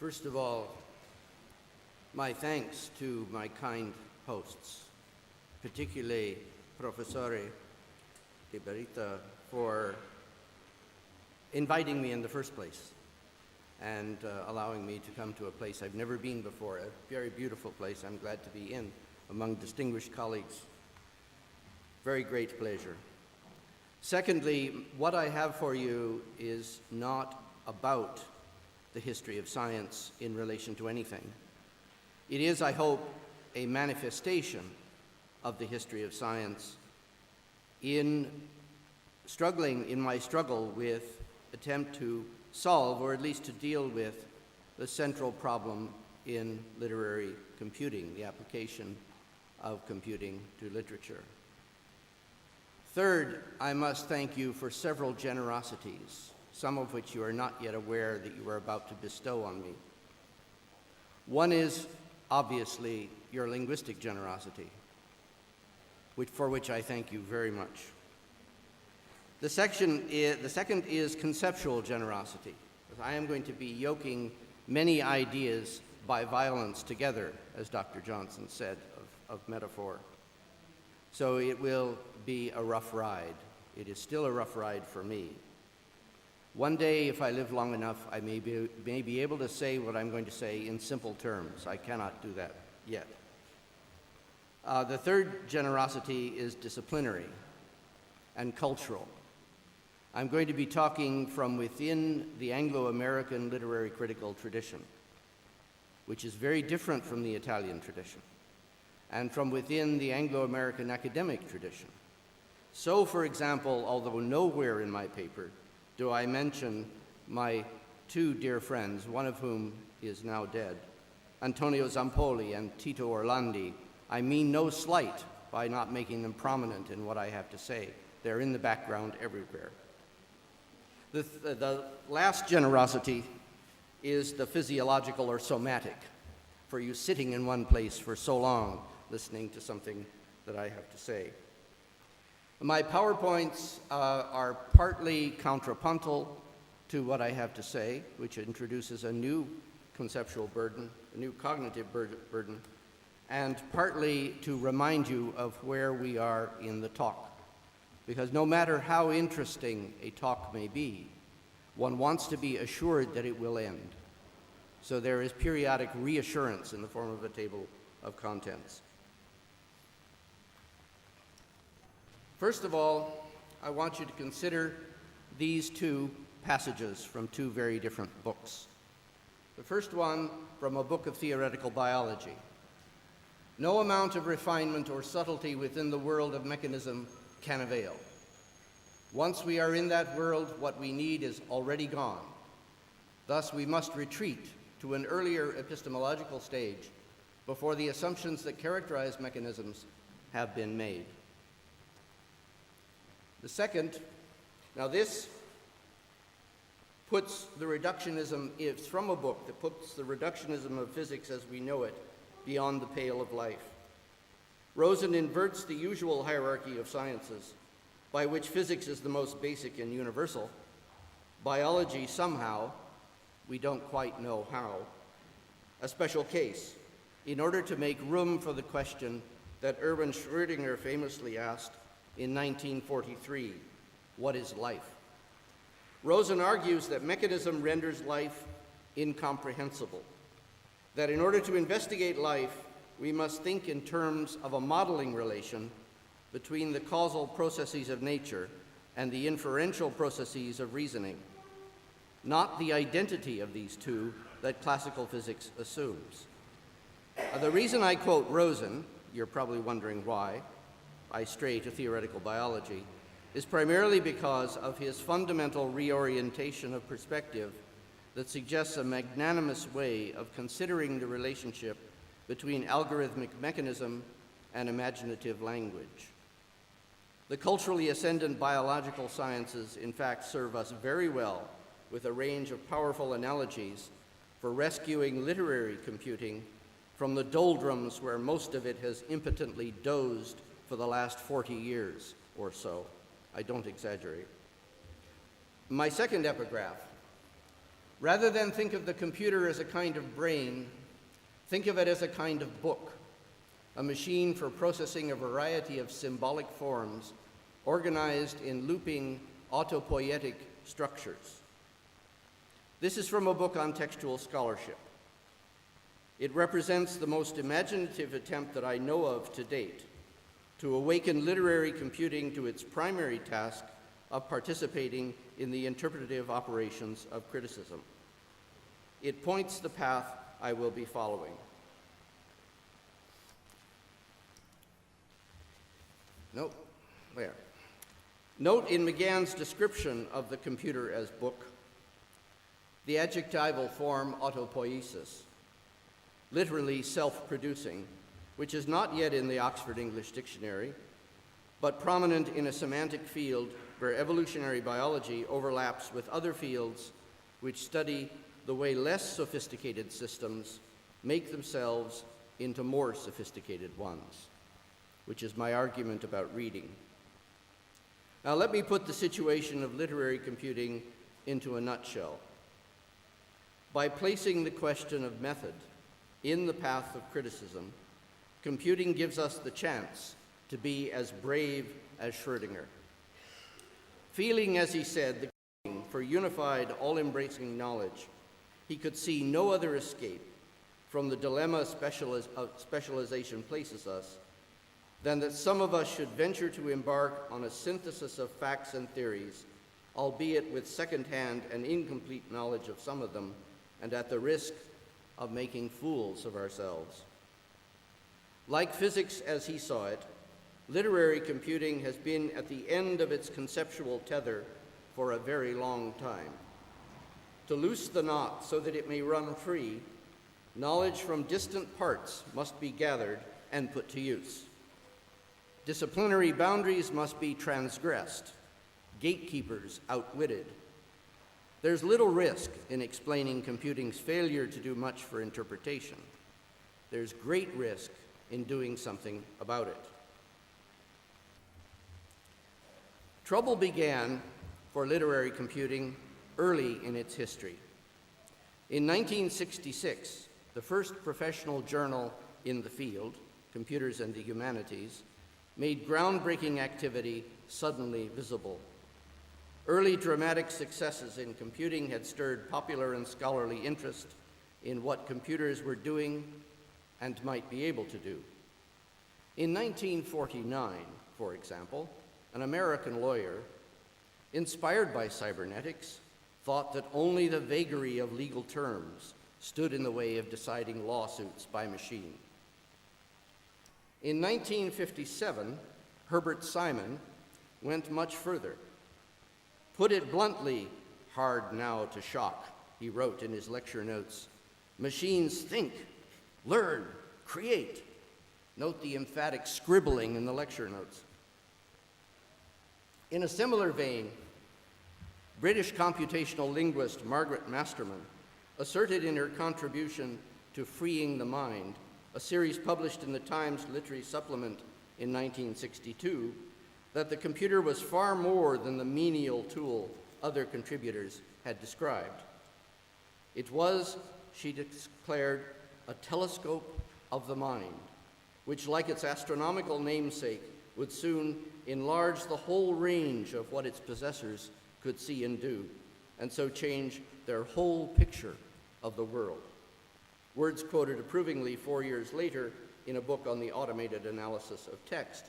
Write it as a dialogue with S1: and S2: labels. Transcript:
S1: First of all, my thanks to my kind hosts, particularly Professore De Barita, for inviting me in the first place and allowing me to come to a place I've never been before, a very beautiful place I'm glad to be in among distinguished colleagues. Very great pleasure. Secondly, what I have for you is not about the history of science in relation to anything. It is, I hope, a manifestation of the history of science in my struggle with attempt to solve, or at least to deal with, the central problem in literary computing, the application of computing to literature. Third, I must thank you for several generosities, some of which you are not yet aware that you are about to bestow on me. One is, obviously, your linguistic generosity, for which I thank you very much. The second is conceptual generosity. I am going to be yoking many ideas by violence together, as Dr. Johnson said of metaphor. So it will be a rough ride. It is still a rough ride for me. One day, if I live long enough, I may be able to say what I'm going to say in simple terms. I cannot do that yet. The third generosity is disciplinary and cultural. I'm going to be talking from within the Anglo-American literary critical tradition, which is very different from the Italian tradition, and from within the Anglo-American academic tradition. So, for example, although nowhere in my paper do I mention my two dear friends, one of whom is now dead, Antonio Zampoli and Tito Orlandi, I mean no slight by not making them prominent in what I have to say. They're in the background everywhere. The last generosity is the physiological or somatic, for you sitting in one place for so long listening to something that I have to say. My PowerPoints are partly contrapuntal to what I have to say, which introduces a new conceptual burden, a new cognitive burden, and partly to remind you of where we are in the talk. Because no matter how interesting a talk may be, one wants to be assured that it will end. So there is periodic reassurance in the form of a table of contents. First of all, I want you to consider these two passages from two very different books. The first one from a book of theoretical biology. No amount of refinement or subtlety within the world of mechanism can avail. Once we are in that world, what we need is already gone. Thus, we must retreat to an earlier epistemological stage before the assumptions that characterize mechanisms have been made. The second, now this puts the reductionism, it's from a book that puts the reductionism of physics as we know it beyond the pale of life. Rosen inverts the usual hierarchy of sciences, by which physics is the most basic and universal. Biology somehow, we don't quite know how, a special case, in order to make room for the question that Erwin Schrödinger famously asked in 1943, what is life? Rosen argues that mechanism renders life incomprehensible, that in order to investigate life, we must think in terms of a modeling relation between the causal processes of nature and the inferential processes of reasoning, not the identity of these two that classical physics assumes. The reason I quote Rosen, you're probably wondering why I stray to theoretical biology, is primarily because of his fundamental reorientation of perspective that suggests a magnanimous way of considering the relationship between algorithmic mechanism and imaginative language. The culturally ascendant biological sciences, in fact, serve us very well with a range of powerful analogies for rescuing literary computing from the doldrums where most of it has impotently dozed for the last 40 years or so. I don't exaggerate. My second epigraph Rather than think of the computer as a kind of brain, think of it as a kind of book, a machine for processing a variety of symbolic forms organized in looping autopoietic structures. This is from a book on textual scholarship. It represents the most imaginative attempt that I know of to date to awaken literary computing to its primary task of participating in the interpretative operations of criticism. It points the path I will be following. Nope, there. Note in McGann's description of the computer as book, the adjectival form autopoiesis, literally self-producing, which is not yet in the Oxford English Dictionary, but prominent in a semantic field where evolutionary biology overlaps with other fields which study the way less sophisticated systems make themselves into more sophisticated ones, which is my argument about reading. Now let me put the situation of literary computing into a nutshell. By placing the question of method in the path of criticism, computing gives us the chance to be as brave as Schrödinger. Feeling, as he said, the craving for unified, all-embracing knowledge, he could see no other escape from the dilemma specialization places us than that some of us should venture to embark on a synthesis of facts and theories, albeit with second-hand and incomplete knowledge of some of them, and at the risk of making fools of ourselves. Like physics as he saw it, literary computing has been at the end of its conceptual tether for a very long time. To loose the knot so that it may run free, knowledge from distant parts must be gathered and put to use. Disciplinary boundaries must be transgressed, gatekeepers outwitted. There's little risk in explaining computing's failure to do much for interpretation. There's great risk in doing something about it. Trouble began for literary computing early in its history. In 1966, the first professional journal in the field, Computers and the Humanities, made groundbreaking activity suddenly visible. Early dramatic successes in computing had stirred popular and scholarly interest in what computers were doing and might be able to do. In 1949, for example, an American lawyer, inspired by cybernetics, thought that only the vagary of legal terms stood in the way of deciding lawsuits by machine. In 1957, Herbert Simon went much further. "Put it bluntly, hard now to shock," he wrote in his lecture notes. "Machines think, learn, create." Note the emphatic scribbling in the lecture notes. In a similar vein, British computational linguist Margaret Masterman asserted in her contribution to Freeing the Mind, a series published in the Times Literary Supplement in 1962, that the computer was far more than the menial tool other contributors had described. It was, she declared, a telescope of the mind, which, like its astronomical namesake, would soon enlarge the whole range of what its possessors could see and do, and so change their whole picture of the world. Words quoted approvingly 4 years later in a book on the automated analysis of text